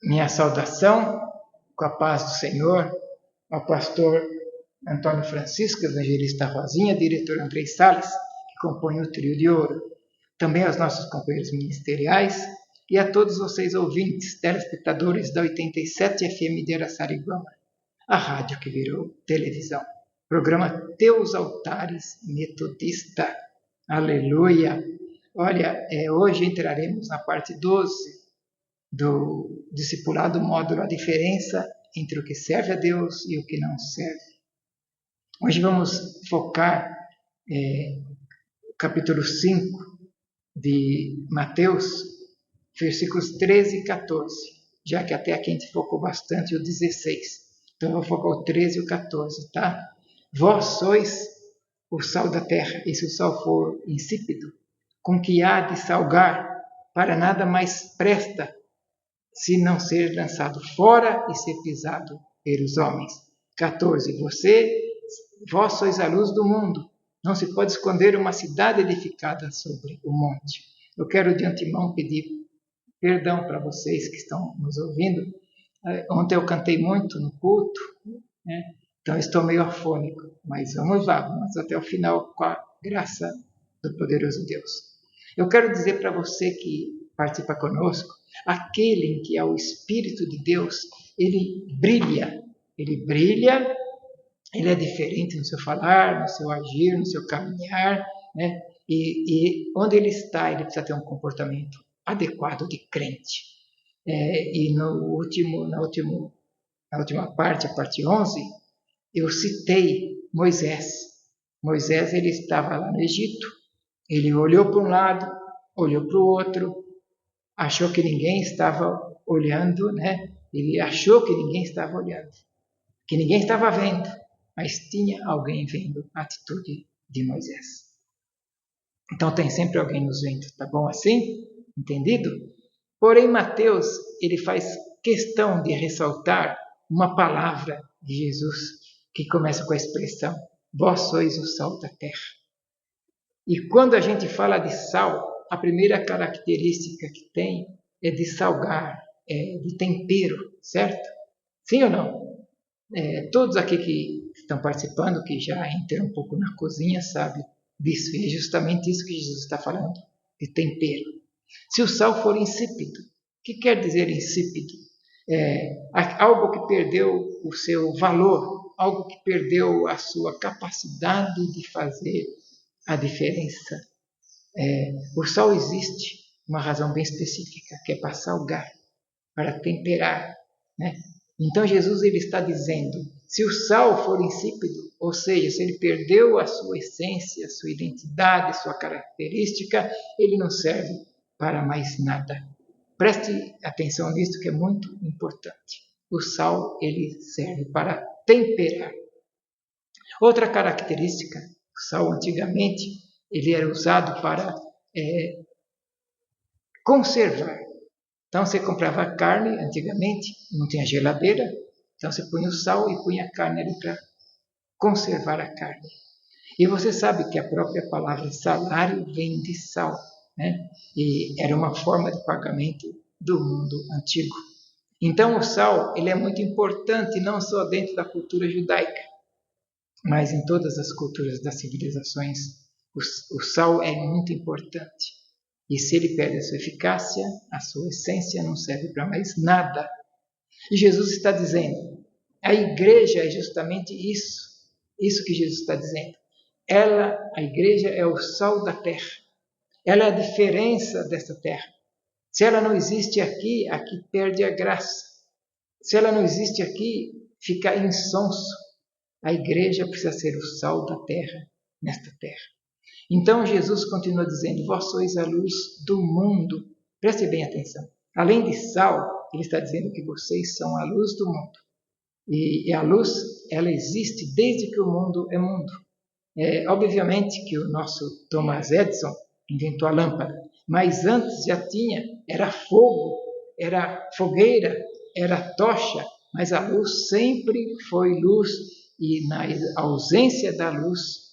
Minha saudação, com a paz do Senhor, ao pastor Antônio Francisco, evangelista Rosinha, diretor Andrei Salles, que compõe o trio de ouro. Também aos nossos companheiros ministeriais e a todos vocês ouvintes, telespectadores da 87 FM de Araçariguama, a rádio que virou televisão. Programa Teus Altares Metodista. Aleluia! Olha, hoje entraremos na parte 12 do discipulado módulo A Diferença entre o que serve a Deus e o que não serve. Hoje vamos focar capítulo 5 de Mateus, versículos 13 e 14, já que até aqui a gente focou bastante o 16. Então eu vou focar o 13 e o 14, tá? Vós sois o sal da terra, e se o sal for insípido, com que há de salgar, para nada mais presta, se não ser lançado fora e ser pisado pelos homens. 14. Vós sois a luz do mundo. Não se pode esconder uma cidade edificada sobre o monte. Eu quero de antemão pedir perdão para vocês que estão nos ouvindo. Ontem eu cantei muito no culto, né? Então estou meio afônico, mas vamos até o final com a graça do poderoso Deus. Eu quero dizer para você que participa conosco, aquele em que é o Espírito de Deus, ele brilha, ele é diferente no seu falar, no seu agir, no seu caminhar, né? E onde ele está, ele precisa ter um comportamento adequado de crente. E na última parte, a parte 11, eu citei Moisés. Moisés, ele estava lá no Egito, ele olhou para um lado, olhou para o outro, achou que ninguém estava olhando, né? Ele achou que ninguém estava olhando, que ninguém estava vendo, mas tinha alguém vendo a atitude de Moisés. Então tem sempre alguém nos vendo, tá bom assim? Entendido? Porém, Mateus, ele faz questão de ressaltar uma palavra de Jesus, que começa com a expressão, vós sois o sal da terra. E quando a gente fala de sal, a primeira característica que tem é de salgar, de tempero, certo? Sim ou não? Todos aqui que estão participando, que já entram um pouco na cozinha, sabem disso. E é justamente isso que Jesus está falando, de tempero. Se o sal for insípido, o que quer dizer insípido? Algo que perdeu o seu valor, algo que perdeu a sua capacidade de fazer a diferença. O sal existe uma razão bem específica, que é para salgar, para temperar, né? Então Jesus ele está dizendo, se o sal for insípido, ou seja, se ele perdeu a sua essência, a sua identidade, a sua característica, ele não serve para mais nada. Preste atenção nisso, que é muito importante. O sal ele serve para temperar. Outra característica, o sal antigamente ele era usado para conservar. Então você comprava carne antigamente, não tinha geladeira, então você punha o sal e punha a carne ali para conservar a carne. E você sabe que a própria palavra salário vem de sal, né? E era uma forma de pagamento do mundo antigo. Então o sal ele é muito importante não só dentro da cultura judaica, mas em todas as culturas das civilizações. O sal é muito importante. E se ele perde a sua eficácia, a sua essência não serve para mais nada. E Jesus está dizendo, a igreja é justamente isso que Jesus está dizendo. A igreja é o sal da terra. Ela é a diferença dessa terra. Se ela não existe aqui, aqui perde a graça. Se ela não existe aqui, fica insonso. A igreja precisa ser o sal da terra, nesta terra. Então Jesus continua dizendo, vós sois a luz do mundo. Preste bem atenção. Além de sal, ele está dizendo que vocês são a luz do mundo. E a luz, ela existe desde que o mundo é mundo. Obviamente que o nosso Thomas Edison inventou a lâmpada, mas antes já tinha, era fogo, era fogueira, era tocha, mas a luz sempre foi luz e na ausência da luz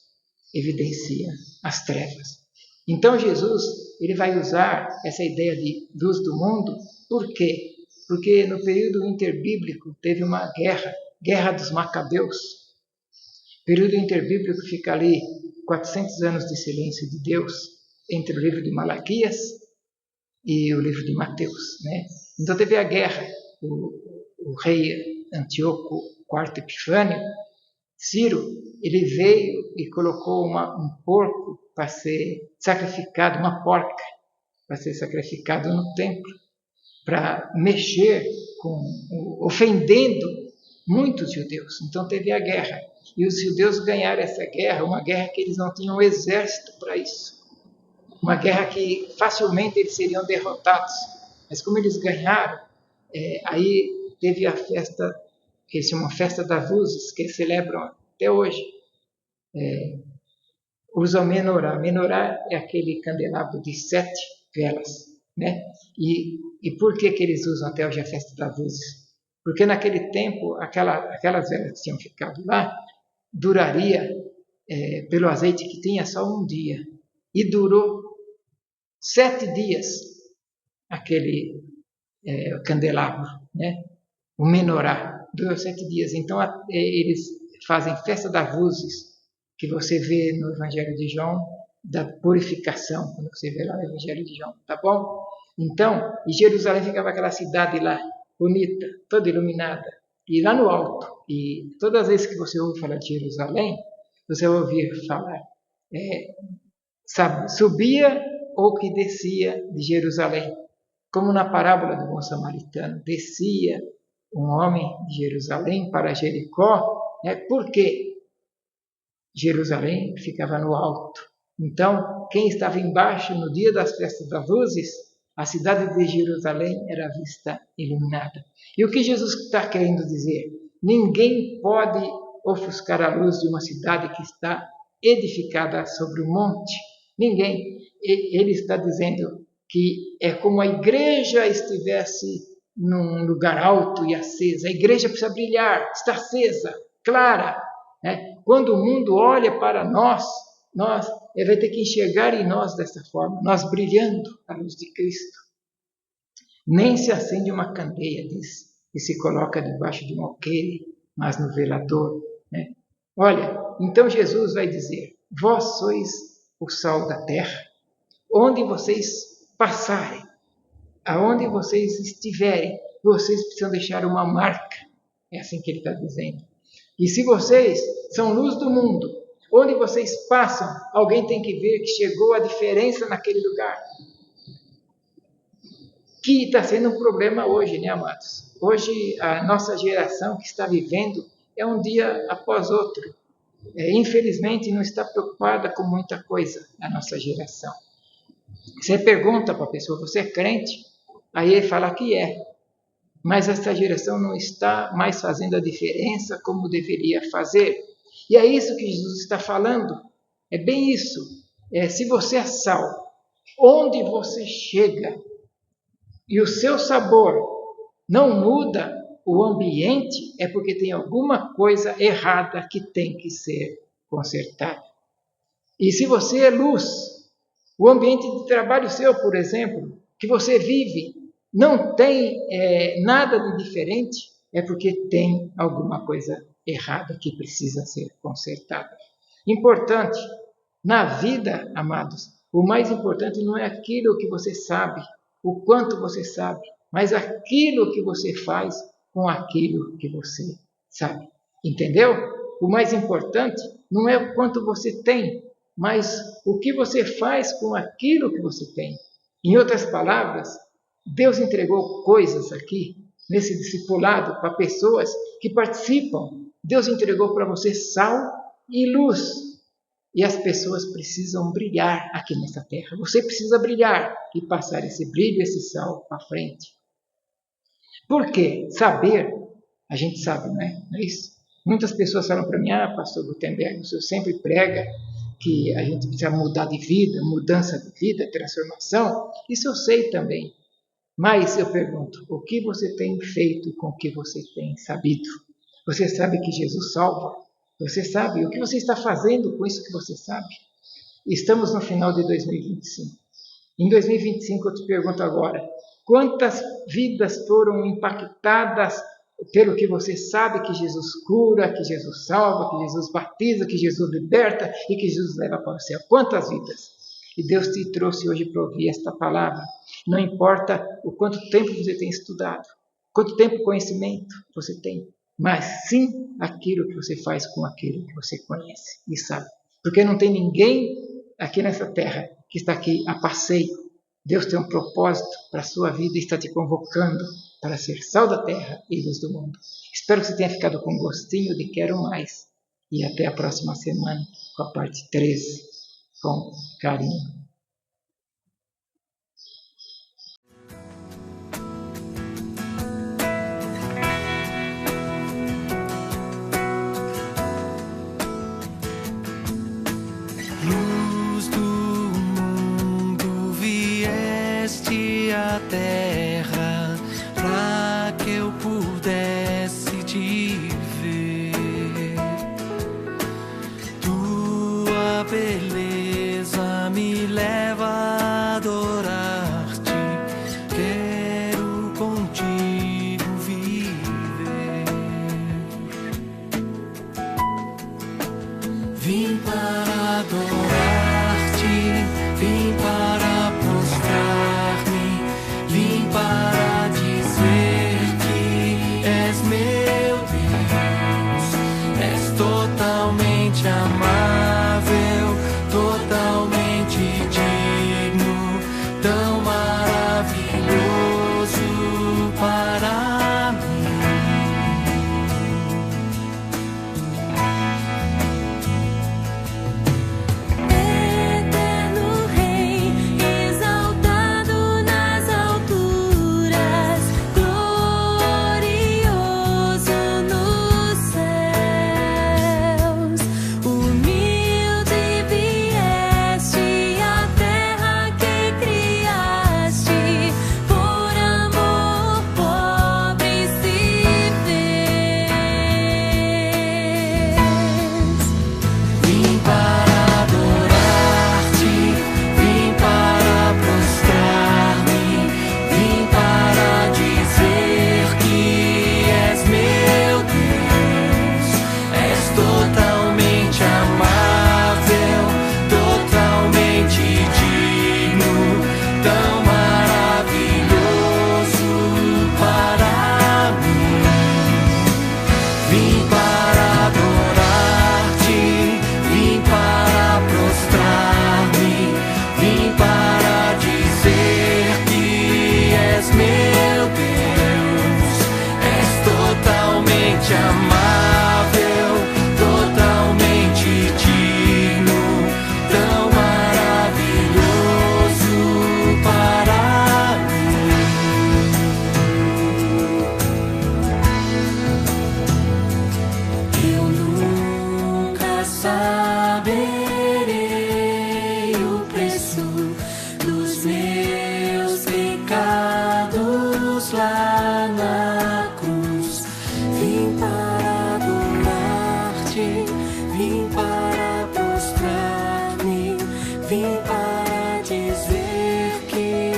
evidencia as trevas. Então Jesus ele vai usar essa ideia de luz do mundo, por quê? porque no período interbíblico teve uma guerra dos Macabeus. O período interbíblico fica ali 400 anos de silêncio de Deus entre o livro de Malaquias e o livro de Mateus, né? Então teve a guerra. O rei Antíoco IV Epifânio, Ciro, ele veio e colocou um porco para ser sacrificado, uma porca para ser sacrificado no templo, para mexer ofendendo muitos judeus. Então teve a guerra. E os judeus ganharam essa guerra, uma guerra que eles não tinham exército para isso. Uma guerra que facilmente eles seriam derrotados. Mas como eles ganharam, aí teve a festa, que eles chamam Festa das Luzes, que eles celebram até hoje. Usam menorá. Menorá é aquele candelabro de 7 velas, né? E por que eles usam até hoje a Festa das Luzes? Porque naquele tempo, aquelas velas que tinham ficado lá, duraria, pelo azeite que tinha, só um dia. E durou 7 dias aquele candelabro, né? O menorá. Durou 7 dias. Então, eles fazem Festa das Luzes, que você vê no Evangelho de João, da purificação, quando você vê lá no Evangelho de João, tá bom? Então, em Jerusalém ficava aquela cidade lá, bonita, toda iluminada, e lá no alto. E todas as vezes que você ouve falar de Jerusalém, você vai ouvir falar, subia ou que descia de Jerusalém. Como na parábola do bom samaritano, descia um homem de Jerusalém para Jericó, porque Jerusalém ficava no alto. Então, quem estava embaixo no dia das festas das luzes, a cidade de Jerusalém era vista iluminada. E o que Jesus está querendo dizer? Ninguém pode ofuscar a luz de uma cidade que está edificada sobre um monte. Ninguém. Ele está dizendo que é como a igreja estivesse num lugar alto e acesa. A igreja precisa brilhar, está acesa, clara. Quando o mundo olha para nós, ele vai ter que enxergar em nós dessa forma, nós brilhando a luz de Cristo. Nem se acende uma candeia, diz, e se coloca debaixo de um alqueire, mas no velador. Olha, então Jesus vai dizer, vós sois o sal da terra. Onde vocês passarem, aonde vocês estiverem, vocês precisam deixar uma marca. É assim que ele está dizendo. E se vocês são luz do mundo, onde vocês passam, alguém tem que ver que chegou a diferença naquele lugar. Que está sendo um problema hoje, né, amados? Hoje, a nossa geração que está vivendo é um dia após outro. Infelizmente, não está preocupada com muita coisa, a nossa geração. Você pergunta para a pessoa, você é crente? Aí ele fala que é. Mas essa geração não está mais fazendo a diferença como deveria fazer. E é isso que Jesus está falando. É bem isso. Se você é sal, onde você chega e o seu sabor não muda o ambiente, é porque tem alguma coisa errada que tem que ser consertada. E se você é luz, o ambiente de trabalho seu, por exemplo, que você vive, não tem nada de diferente, é porque tem alguma coisa errada que precisa ser consertada. Importante, na vida, amados, o mais importante não é aquilo que você sabe, o quanto você sabe, mas aquilo que você faz com aquilo que você sabe. Entendeu? O mais importante não é o quanto você tem, mas o que você faz com aquilo que você tem. Em outras palavras, Deus entregou coisas aqui, nesse discipulado, para pessoas que participam. Deus entregou para você sal e luz. E as pessoas precisam brilhar aqui nessa terra. Você precisa brilhar e passar esse brilho, esse sal para frente. Por quê? Saber, a gente sabe, não é isso? Muitas pessoas falam para mim, pastor Gutenberg, o senhor sempre prega que a gente precisa mudar de vida, mudança de vida, transformação. Isso eu sei também. Mas eu pergunto, o que você tem feito com o que você tem sabido? Você sabe que Jesus salva? Você sabe o que você está fazendo com isso que você sabe? Estamos no final de 2025. Em 2025 eu te pergunto agora, quantas vidas foram impactadas pelo que você sabe que Jesus cura, que Jesus salva, que Jesus batiza, que Jesus liberta e que Jesus leva para o céu. Quantas vidas! E Deus te trouxe hoje para ouvir esta palavra. Não importa o quanto tempo você tem estudado, quanto tempo de conhecimento você tem, mas sim aquilo que você faz com aquilo que você conhece e sabe. Porque não tem ninguém aqui nessa terra que está aqui a passeio. Deus tem um propósito para a sua vida e está te convocando para ser sal da terra e luz do mundo. Espero que você tenha ficado com gostinho de quero mais. E até a próxima semana com a parte 13, com carinho. Luz do mundo, vieste à terra para que eu pudesse te ver. Tua beleza me leva a adorar-te. Quero contigo viver. Vim para adorar-te, vim para prostrar-me, vim para dizer que és meu Deus. És totalmente amável, totalmente digno, tão maravilhoso para mim. Eterno Rei, exaltado nas alturas, glorioso nos céus. Humilde vieste à terra que criaste, por amor pobre se fez. Vim para adorar-te, vim para prostrar-me, vim para dizer que és meu Deus. És totalmente amável, totalmente digno, tão maravilhoso para mim. Vim para adorar-te, vim para prostrar-me, vim para dizer que és meu Deus. És totalmente amável, totalmente digno, tão maravilhoso para mim. Eu nunca saberei o preço dos meus pecados lá na cruz. Vim para adorar-te, vim para prostrar-me, vim para dizer que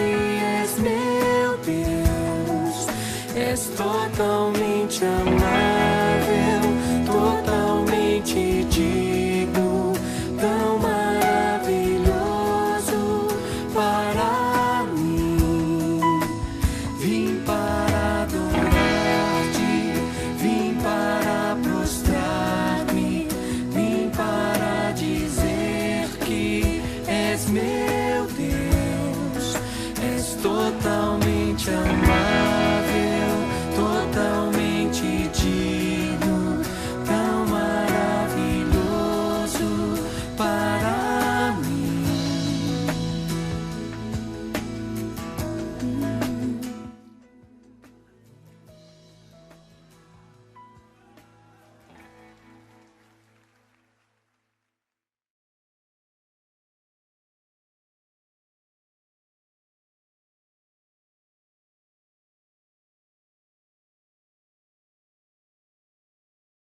és meu Deus. És totalmente amável, totalmente digno, tão maravilhoso para mim. Vim para adorar-te, vim para prostrar-me, vim para dizer que és meu Deus. És totalmente amável,